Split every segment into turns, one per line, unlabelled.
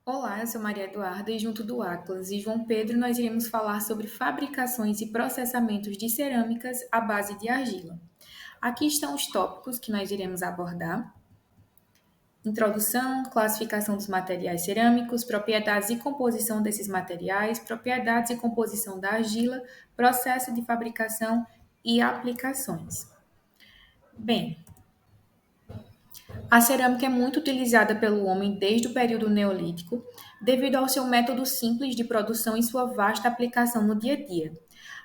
Olá, eu sou Maria Eduarda e junto do Atlas e João Pedro nós iremos falar sobre fabricações e processamentos de cerâmicas à base de argila. Aqui estão os tópicos que nós iremos abordar: introdução, classificação dos materiais cerâmicos, propriedades e composição desses materiais, propriedades e composição da argila, processo de fabricação e aplicações. Bem, a cerâmica é muito utilizada pelo homem desde o período neolítico, devido ao seu método simples de produção e sua vasta aplicação no dia a dia.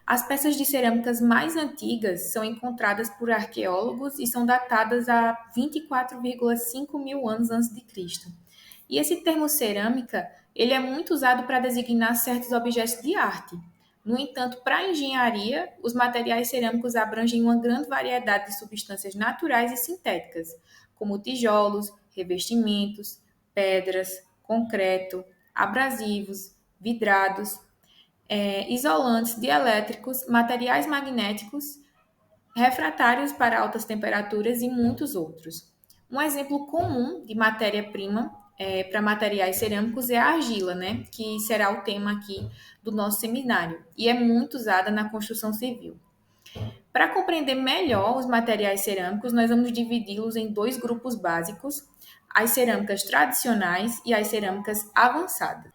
As peças de cerâmicas mais antigas são encontradas por arqueólogos e são datadas a 24,5 mil anos antes de Cristo. E esse termo cerâmica, ele é muito usado para designar certos objetos de arte. No entanto, para a engenharia, os materiais cerâmicos abrangem uma grande variedade de substâncias naturais e sintéticas, como tijolos, revestimentos, pedras, concreto, abrasivos, vidrados, isolantes dielétricos, materiais magnéticos, refratários para altas temperaturas e muitos outros. Um exemplo comum de matéria-prima para materiais cerâmicos é a argila, né? Que será o tema aqui do nosso seminário e é muito usada na construção civil. Para compreender melhor os materiais cerâmicos, nós vamos dividi-los em dois grupos básicos: as cerâmicas tradicionais e as cerâmicas avançadas.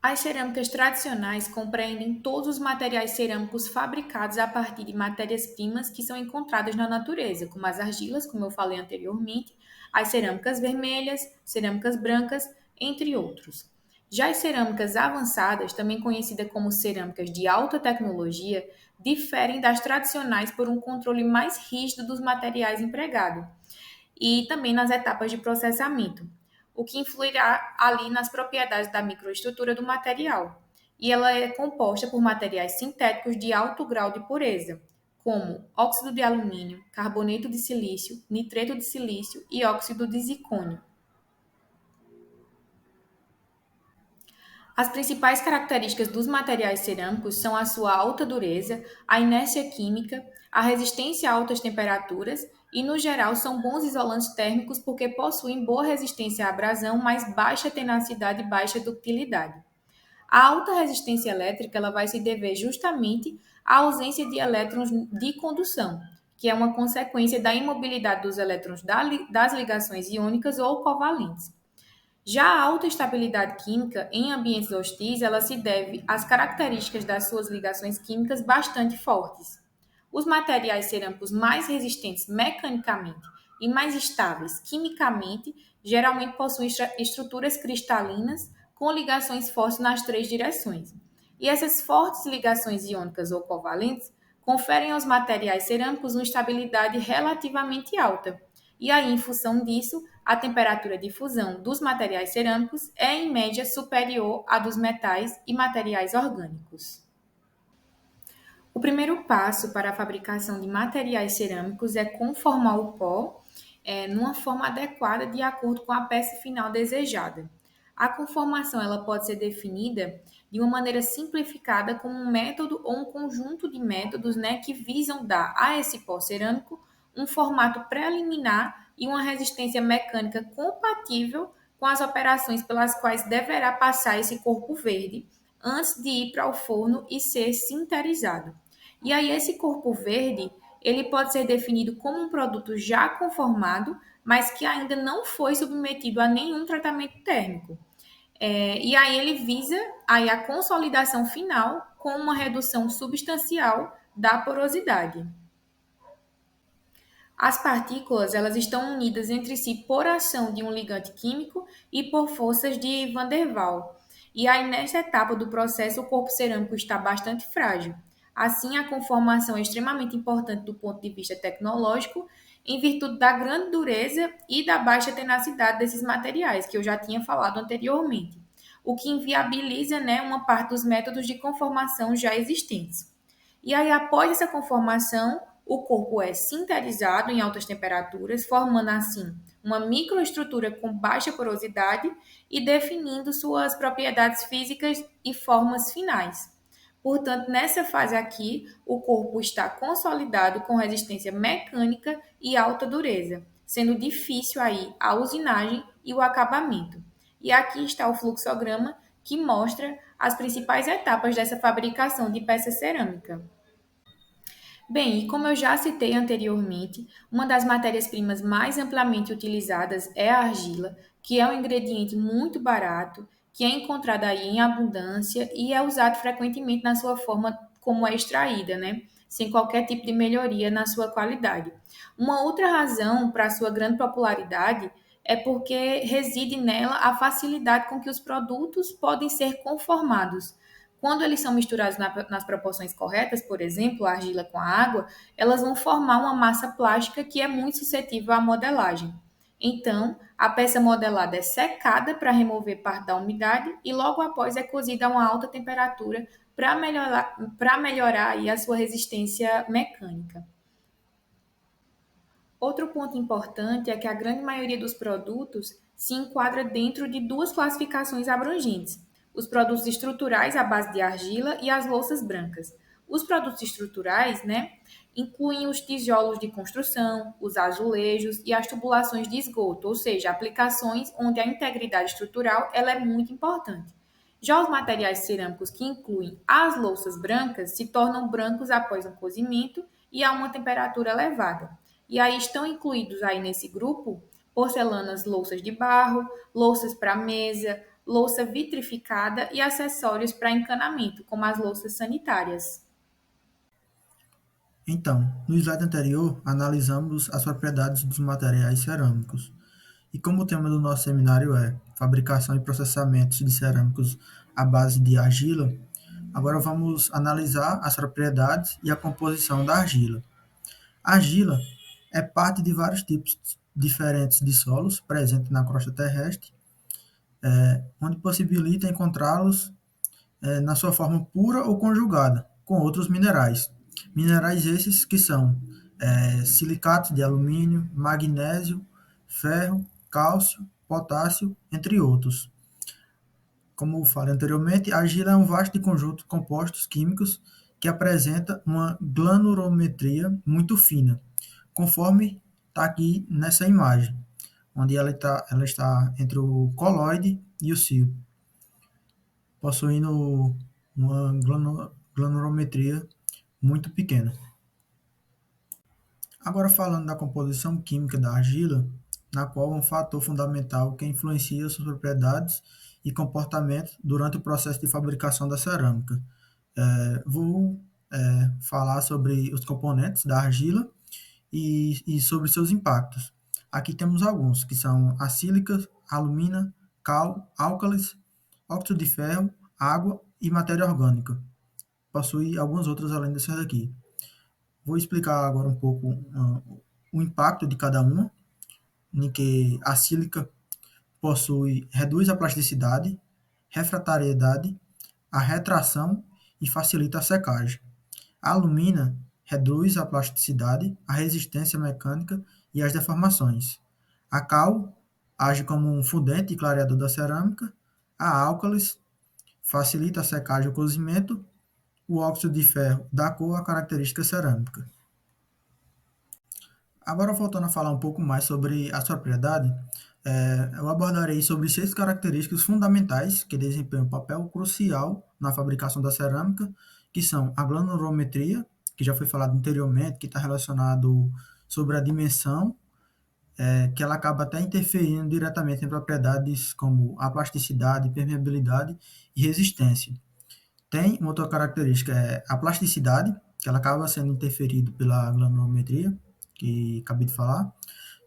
As cerâmicas tradicionais compreendem todos os materiais cerâmicos fabricados a partir de matérias-primas que são encontradas na natureza, como as argilas, como eu falei anteriormente, as cerâmicas vermelhas, cerâmicas brancas, entre outros. Já as cerâmicas avançadas, também conhecidas como cerâmicas de alta tecnologia, diferem das tradicionais por um controle mais rígido dos materiais empregados e também nas etapas de processamento, o que influirá ali nas propriedades da microestrutura do material. E ela é composta por materiais sintéticos de alto grau de pureza, como óxido de alumínio, carboneto de silício, nitreto de silício e óxido de zircônio. As principais características dos materiais cerâmicos são a sua alta dureza, a inércia química, a resistência a altas temperaturas e, no geral, são bons isolantes térmicos porque possuem boa resistência à abrasão, mas baixa tenacidade e baixa ductilidade. A alta resistência elétrica ela vai se dever justamente à ausência de elétrons de condução, que é uma consequência da imobilidade dos elétrons das ligações iônicas ou covalentes. Já a alta estabilidade química em ambientes hostis, ela se deve às características das suas ligações químicas bastante fortes. Os materiais cerâmicos mais resistentes mecanicamente e mais estáveis quimicamente geralmente possuem estruturas cristalinas com ligações fortes nas três direções. E essas fortes ligações iônicas ou covalentes conferem aos materiais cerâmicos uma estabilidade relativamente alta. E aí, em função disso, a temperatura de fusão dos materiais cerâmicos é, em média, superior à dos metais e materiais orgânicos. O primeiro passo para a fabricação de materiais cerâmicos é conformar o pó numa forma adequada de acordo com a peça final desejada. A conformação ela pode ser definida de uma maneira simplificada como um método ou um conjunto de métodos, né, que visam dar a esse pó cerâmico um formato preliminar e uma resistência mecânica compatível com as operações pelas quais deverá passar esse corpo verde antes de ir para o forno e ser sinterizado. E aí esse corpo verde, ele pode ser definido como um produto já conformado, mas que ainda não foi submetido a nenhum tratamento térmico. E aí ele visa aí a consolidação final com uma redução substancial da porosidade. As partículas elas estão unidas entre si por ação de um ligante químico e por forças de Van der Waals. E aí, nesta etapa do processo, o corpo cerâmico está bastante frágil. Assim, a conformação é extremamente importante do ponto de vista tecnológico, em virtude da grande dureza e da baixa tenacidade desses materiais, que eu já tinha falado anteriormente, o que inviabiliza, né, uma parte dos métodos de conformação já existentes. E aí, após essa conformação, o corpo é sinterizado em altas temperaturas, formando assim uma microestrutura com baixa porosidade e definindo suas propriedades físicas e formas finais. Portanto, nessa fase aqui, o corpo está consolidado com resistência mecânica e alta dureza, sendo difícil aí a usinagem e o acabamento. E aqui está o fluxograma que mostra as principais etapas dessa fabricação de peça cerâmica. Bem, e como eu já citei anteriormente, uma das matérias-primas mais amplamente utilizadas é a argila, que é um ingrediente muito barato, que é encontrado aí em abundância e é usado frequentemente na sua forma como é extraída, né? Sem qualquer tipo de melhoria na sua qualidade. Uma outra razão para a sua grande popularidade é porque reside nela a facilidade com que os produtos podem ser conformados. Quando eles são misturados nas proporções corretas, por exemplo, a argila com a água, elas vão formar uma massa plástica que é muito suscetível à modelagem. Então, a peça modelada é secada para remover parte da umidade e logo após é cozida a uma alta temperatura para melhorar aí a sua resistência mecânica. Outro ponto importante é que a grande maioria dos produtos se enquadra dentro de duas classificações abrangentes: os produtos estruturais à base de argila e as louças brancas. Os produtos estruturais, né, incluem os tijolos de construção, os azulejos e as tubulações de esgoto, ou seja, aplicações onde a integridade estrutural ela é muito importante. Já os materiais cerâmicos que incluem as louças brancas se tornam brancos após um cozimento e a uma temperatura elevada. E aí estão incluídos aí nesse grupo porcelanas, louças de barro, louças para mesa, louça vitrificada e acessórios para encanamento, como as louças sanitárias.
Então, no slide anterior, analisamos as propriedades dos materiais cerâmicos. E como o tema do nosso seminário é fabricação e processamento de cerâmicos à base de argila, agora vamos analisar as propriedades e a composição da argila. A argila é parte de vários tipos diferentes de solos presentes na crosta terrestre, onde possibilita encontrá-los na sua forma pura ou conjugada com outros minerais. Minerais esses que são silicatos de alumínio, magnésio, ferro, cálcio, potássio, entre outros. Como eu falei anteriormente, a argila é um vasto conjunto de compostos químicos que apresenta uma granulometria muito fina, conforme está aqui nessa imagem, onde ela está entre o coloide e o cio, possuindo uma granulometria muito pequena. Agora falando da composição química da argila, na qual é um fator fundamental que influencia suas propriedades e comportamento durante o processo de fabricação da cerâmica. Vou falar sobre os componentes da argila e sobre seus impactos. Aqui temos alguns, que são a sílica, alumina, cal, álcalis, óxido de ferro, água e matéria orgânica. Possui algumas outras além dessas daqui. Vou explicar agora um pouco o impacto de cada uma, em que a sílica reduz a plasticidade, refratariedade, a retração e facilita a secagem. A alumina reduz a plasticidade, a resistência mecânica e as deformações. A cal age como um fundente e clareador da cerâmica. A álcalis facilita a secagem e o cozimento. O óxido de ferro dá cor à característica cerâmica. Agora, voltando a falar um pouco mais sobre a propriedade, eu abordarei sobre 6 características fundamentais que desempenham um papel crucial na fabricação da cerâmica, que são a granulometria, que já foi falado anteriormente, que está relacionado sobre a dimensão, que ela acaba até interferindo diretamente em propriedades como a plasticidade, permeabilidade e resistência. Tem uma outra característica, é a plasticidade, que ela acaba sendo interferida pela granulometria, que acabei de falar.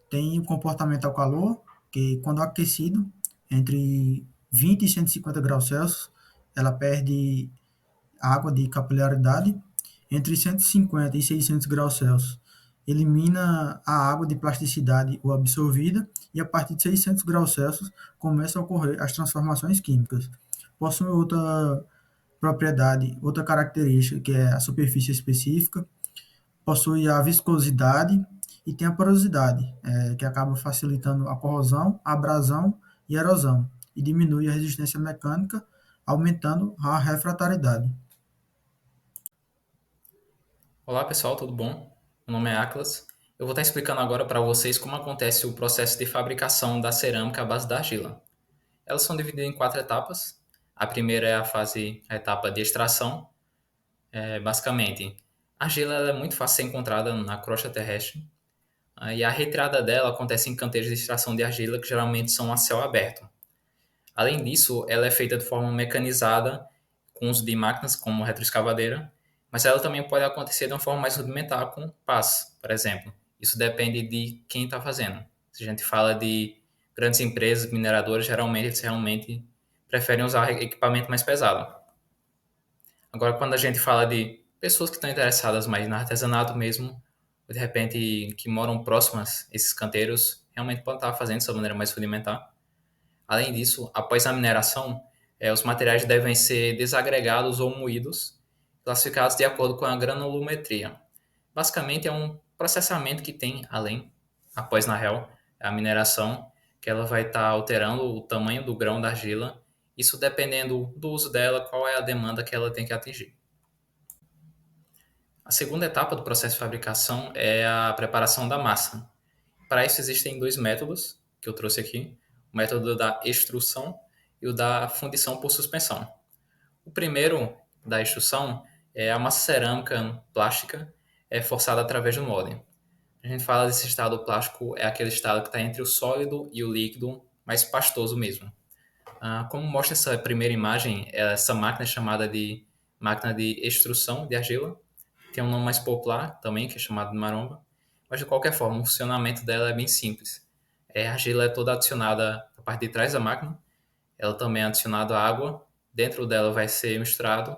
Tem o comportamento ao calor, que quando aquecido, entre 20 e 150 graus Celsius, ela perde água de capilaridade. Entre 150 e 600 graus Celsius, elimina a água de plasticidade ou absorvida, e a partir de 600 graus Celsius começam a ocorrer as transformações químicas. Possui outra propriedade, outra característica, que é a superfície específica, possui a viscosidade e tem a porosidade, que acaba facilitando a corrosão, a abrasão e a erosão, e diminui a resistência mecânica, aumentando a refratariedade.
Olá pessoal, tudo bom? Meu nome é Atlas. Eu vou estar explicando agora para vocês como acontece o processo de fabricação da cerâmica à base da argila. elas são divididas em 4 etapas. A primeira é a etapa de extração. Basicamente, a argila ela é muito fácil de ser encontrada na crosta terrestre. E a retirada dela acontece em canteiros de extração de argila que geralmente são a céu aberto. Além disso, ela é feita de forma mecanizada, com uso de máquinas como retroescavadeira, mas ela também pode acontecer de uma forma mais rudimentar, com pás, por exemplo. Isso depende de quem está fazendo. Se a gente fala de grandes empresas mineradoras, geralmente eles realmente preferem usar equipamento mais pesado. Agora, quando a gente fala de pessoas que estão interessadas mais no artesanato mesmo, ou de repente que moram próximas a esses canteiros, realmente podem estar fazendo dessa maneira mais rudimentar. Além disso, após a mineração, os materiais devem ser desagregados ou moídos, classificados de acordo com a granulometria. Basicamente, é um processamento que tem após na real, a mineração, que ela vai estar alterando o tamanho do grão da argila, isso dependendo do uso dela, qual é a demanda que ela tem que atingir. A segunda etapa do processo de fabricação é a preparação da massa. Para isso existem 2 métodos que eu trouxe aqui, o método da extrução e o da fundição por suspensão. O primeiro, da extrução, é a massa cerâmica plástica forçada através do molde. A gente fala desse estado plástico, é aquele estado que está entre o sólido e o líquido, mais pastoso mesmo. Como mostra essa primeira imagem, essa máquina é chamada de máquina de extrução de argila. Tem um nome mais popular também, que é chamado de maromba. Mas, de qualquer forma, o funcionamento dela é bem simples. A argila é toda adicionada na parte de trás da máquina. Ela também é adicionada água. Dentro dela vai ser misturado.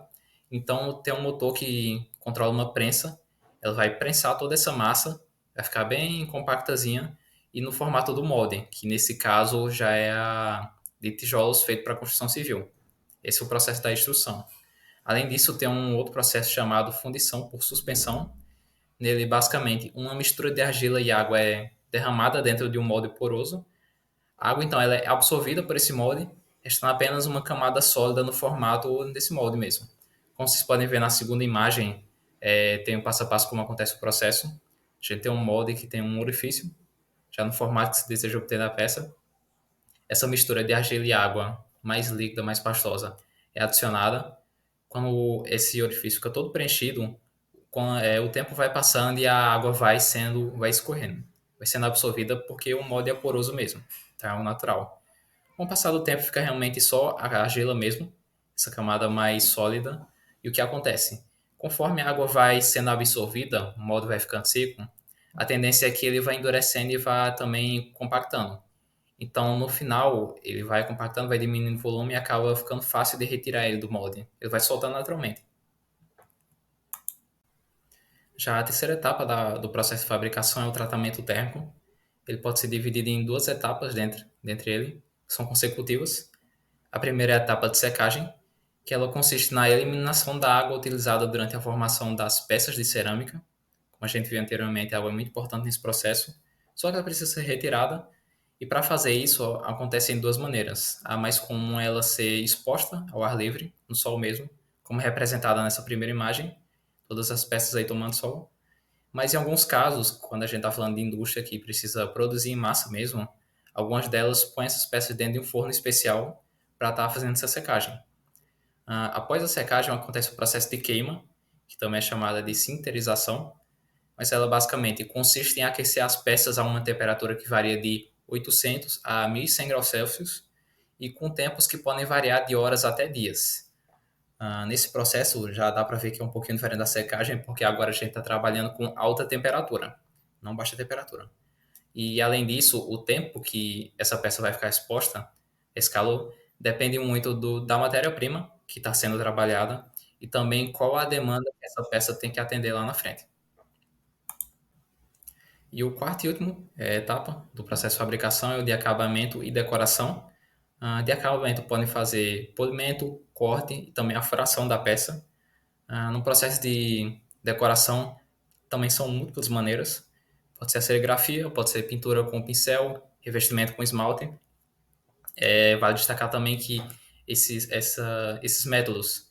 Então, tem um motor que controla uma prensa. Ela vai prensar toda essa massa. Vai ficar bem compactazinha. E no formato do molde, que nesse caso já é de tijolos feito para construção civil. Esse é o processo da extrução. Além disso, tem um outro processo chamado fundição por suspensão. Nele, basicamente, uma mistura de argila e água é derramada dentro de um molde poroso. A água, então, ela é absorvida por esse molde, restando apenas uma camada sólida no formato desse molde mesmo. Como vocês podem ver na segunda imagem, tem um passo a passo como acontece o processo. A gente tem um molde que tem um orifício, já no formato que se deseja obter da peça. Essa mistura de argila e água, mais líquida, mais pastosa, é adicionada. Quando esse orifício fica todo preenchido, o tempo vai passando e a água vai escorrendo, vai sendo absorvida porque o molde é poroso mesmo, tá? É o natural. Com o passar do tempo fica realmente só a argila mesmo, essa camada mais sólida. E o que acontece? Conforme a água vai sendo absorvida, o molde vai ficando seco, a tendência é que ele vai endurecendo e vai também compactando. Então, no final, ele vai compactando, vai diminuindo o volume e acaba ficando fácil de retirar ele do molde. Ele vai soltando naturalmente. Já a terceira etapa do processo de fabricação é o tratamento térmico. Ele pode ser dividido em 2 etapas dentre ele, que são consecutivas. A primeira é a etapa de secagem, que ela consiste na eliminação da água utilizada durante a formação das peças de cerâmica. Como a gente viu anteriormente, a água é muito importante nesse processo, só que ela precisa ser retirada. E para fazer isso, acontece em 2 maneiras. A mais comum é ela ser exposta ao ar livre, no sol mesmo, como representada nessa primeira imagem, todas as peças aí tomando sol. Mas em alguns casos, quando a gente está falando de indústria que precisa produzir em massa mesmo, algumas delas põem essas peças dentro de um forno especial para estar fazendo essa secagem. Após a secagem acontece o processo de queima, que também é chamada de sinterização, mas ela basicamente consiste em aquecer as peças a uma temperatura que varia de 800 a 1100 graus Celsius e com tempos que podem variar de horas até dias. Nesse processo já dá para ver que é um pouquinho diferente da secagem, porque agora a gente está trabalhando com alta temperatura, não baixa temperatura. E além disso, o tempo que essa peça vai ficar exposta, esse calor, depende muito da matéria-prima que está sendo trabalhada e também qual a demanda que essa peça tem que atender lá na frente. E o quarto e último etapa do processo de fabricação é o de acabamento e decoração. De acabamento podem fazer polimento, corte e também a furação da peça. No processo de decoração também são múltiplas maneiras. Pode ser a serigrafia, pode ser pintura com pincel, revestimento com esmalte. Vale destacar também que esses métodos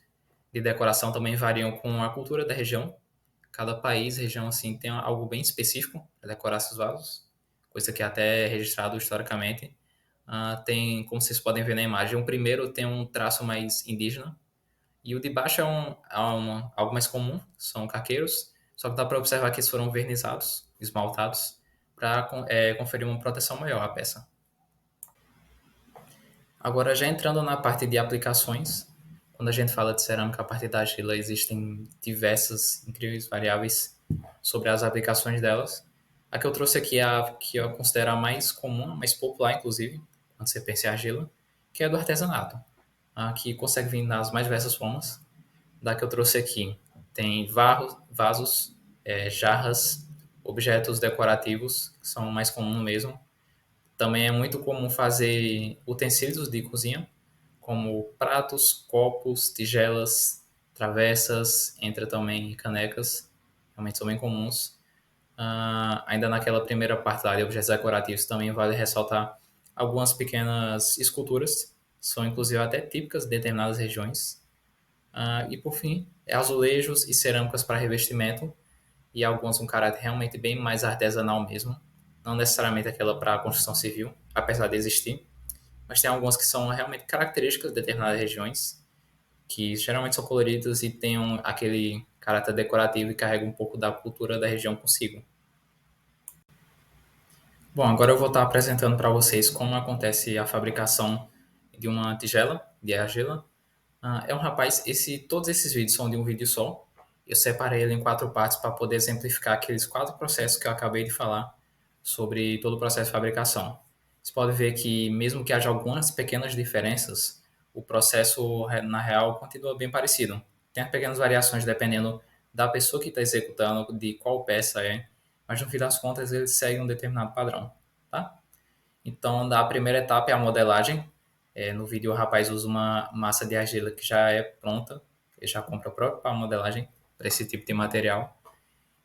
de decoração também variam com a cultura da região. Cada país, região, assim, tem algo bem específico para decorar seus vasos, coisa que até é registrado historicamente. Tem, como vocês podem ver na imagem, o primeiro tem um traço mais indígena e o de baixo algo mais comum, são caqueiros, só que dá para observar que eles foram vernizados, esmaltados, para conferir uma proteção maior à peça. Agora, já entrando na parte de aplicações, quando a gente fala de cerâmica a partir da argila, existem diversas incríveis variáveis sobre as aplicações delas. A que eu trouxe aqui é a que eu considero a mais comum, a mais popular, inclusive, quando você pensa em argila, que é a do artesanato, a que consegue vir nas mais diversas formas. Da que eu trouxe aqui, tem vasos, jarras, objetos decorativos, que são mais comuns mesmo. Também é muito comum fazer utensílios de cozinha, como pratos, copos, tigelas, travessas, entra também canecas, realmente são bem comuns. Ainda naquela primeira parte lá de objetos decorativos, também vale ressaltar algumas pequenas esculturas, são inclusive até típicas de determinadas regiões. E por fim, azulejos e cerâmicas para revestimento, e algumas com caráter realmente bem mais artesanal mesmo, não necessariamente aquela para construção civil, apesar de existir, mas tem algumas que são realmente características de determinadas regiões, que geralmente são coloridas e têm aquele caráter decorativo e carregam um pouco da cultura da região consigo. Bom, agora eu vou estar apresentando para vocês como acontece a fabricação de uma tigela de argila. É um rapaz, todos esses vídeos são de um vídeo só. Eu separei ele em 4 partes para poder exemplificar aqueles 4 processos que eu acabei de falar sobre todo o processo de fabricação. Você pode ver que, mesmo que haja algumas pequenas diferenças, o processo, na real, continua bem parecido. Tem as pequenas variações dependendo da pessoa que está executando, de qual peça é, mas no fim das contas ele segue um determinado padrão, tá? Então, a primeira etapa é a modelagem. No vídeo o rapaz usa uma massa de argila que já é pronta, ele já compra próprio para modelagem, para esse tipo de material.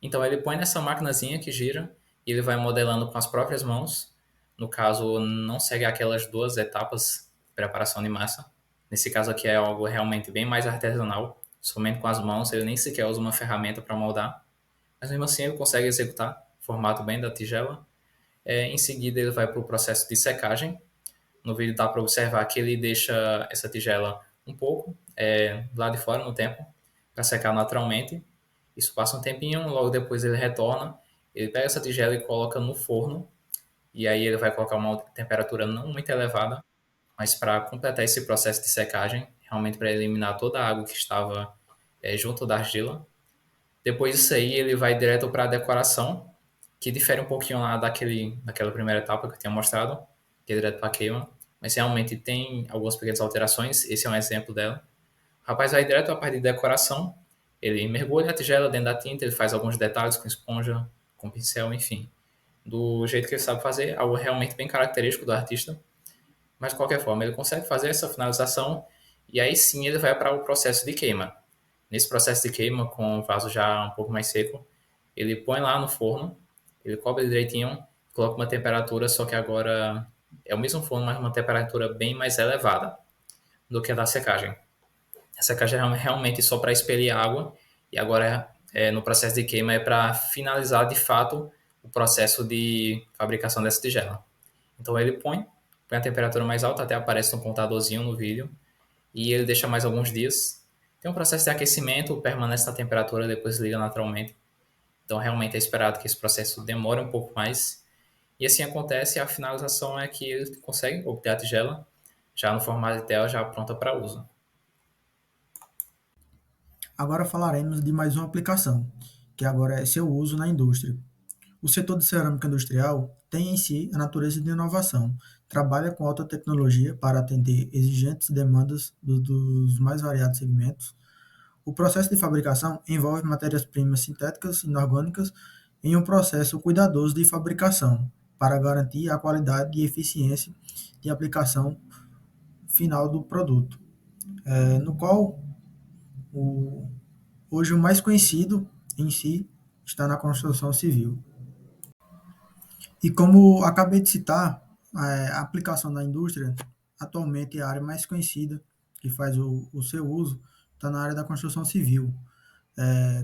Então ele põe nessa maquinazinha que gira e ele vai modelando com as próprias mãos. No caso, não segue aquelas 2 etapas de preparação de massa. Nesse caso aqui é algo realmente bem mais artesanal, somente com as mãos, ele nem sequer usa uma ferramenta para moldar. Mas mesmo assim ele consegue executar o formato bem da tigela. Em seguida ele vai para o processo de secagem. No vídeo dá para observar que ele deixa essa tigela um pouco lá de fora no tempo, para secar naturalmente. Isso passa um tempinho, logo depois ele retorna, ele pega essa tigela e coloca no forno, e aí ele vai colocar uma temperatura não muito elevada, mas para completar esse processo de secagem, realmente para eliminar toda a água que estava junto da argila. Depois disso aí, ele vai direto para a decoração, que difere um pouquinho lá daquela primeira etapa que eu tinha mostrado, que é direto para a queima, mas realmente tem algumas pequenas alterações, esse é um exemplo dela. O rapaz vai direto para a parte de decoração, ele mergulha a tigela dentro da tinta, ele faz alguns detalhes com esponja, com pincel, enfim. Do jeito que ele sabe fazer, algo realmente bem característico do artista. Mas de qualquer forma, ele consegue fazer essa finalização e aí sim ele vai para o processo de queima. Nesse processo de queima, com o vaso já um pouco mais seco, ele põe lá no forno, ele cobre direitinho, coloca uma temperatura, só que agora é o mesmo forno, mas uma temperatura bem mais elevada do que a da secagem. A secagem é realmente só para expelir água e agora no processo de queima é para finalizar de fato o processo de fabricação dessa tigela. Então ele põe a temperatura mais alta, até aparece um contadorzinho no vídeo, e ele deixa mais alguns dias. Tem um processo de aquecimento, permanece na temperatura, depois liga naturalmente. Então realmente é esperado que esse processo demore um pouco mais. E assim acontece, a finalização é que ele consegue obter a tigela já no formato ideal, já pronta para uso.
Agora falaremos de mais uma aplicação, que agora é seu uso na indústria. O setor de cerâmica industrial tem em si a natureza de inovação, trabalha com alta tecnologia para atender exigentes demandas dos mais variados segmentos. O processo de fabricação envolve matérias-primas sintéticas e inorgânicas em um processo cuidadoso de fabricação, para garantir a qualidade e eficiência de aplicação final do produto, no qual o, hoje o mais conhecido em si está na construção civil. E como acabei de citar, a aplicação da indústria, atualmente é a área mais conhecida que faz o seu uso, está na área da construção civil,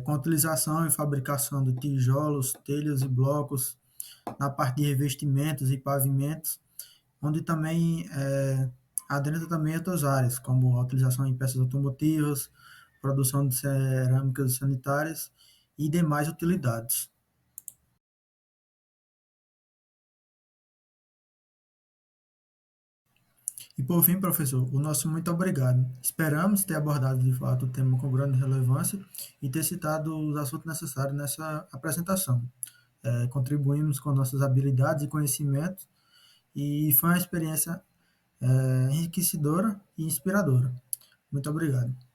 com a utilização e fabricação de tijolos, telhas e blocos, na parte de revestimentos e pavimentos, onde também adentra também outras áreas, como a utilização em peças automotivas, produção de cerâmicas sanitárias e demais utilidades. E por fim, professor, o nosso muito obrigado. Esperamos ter abordado de fato o tema com grande relevância e ter citado os assuntos necessários nessa apresentação. Contribuímos com nossas habilidades e conhecimentos e foi uma experiência enriquecedora e inspiradora. Muito obrigado.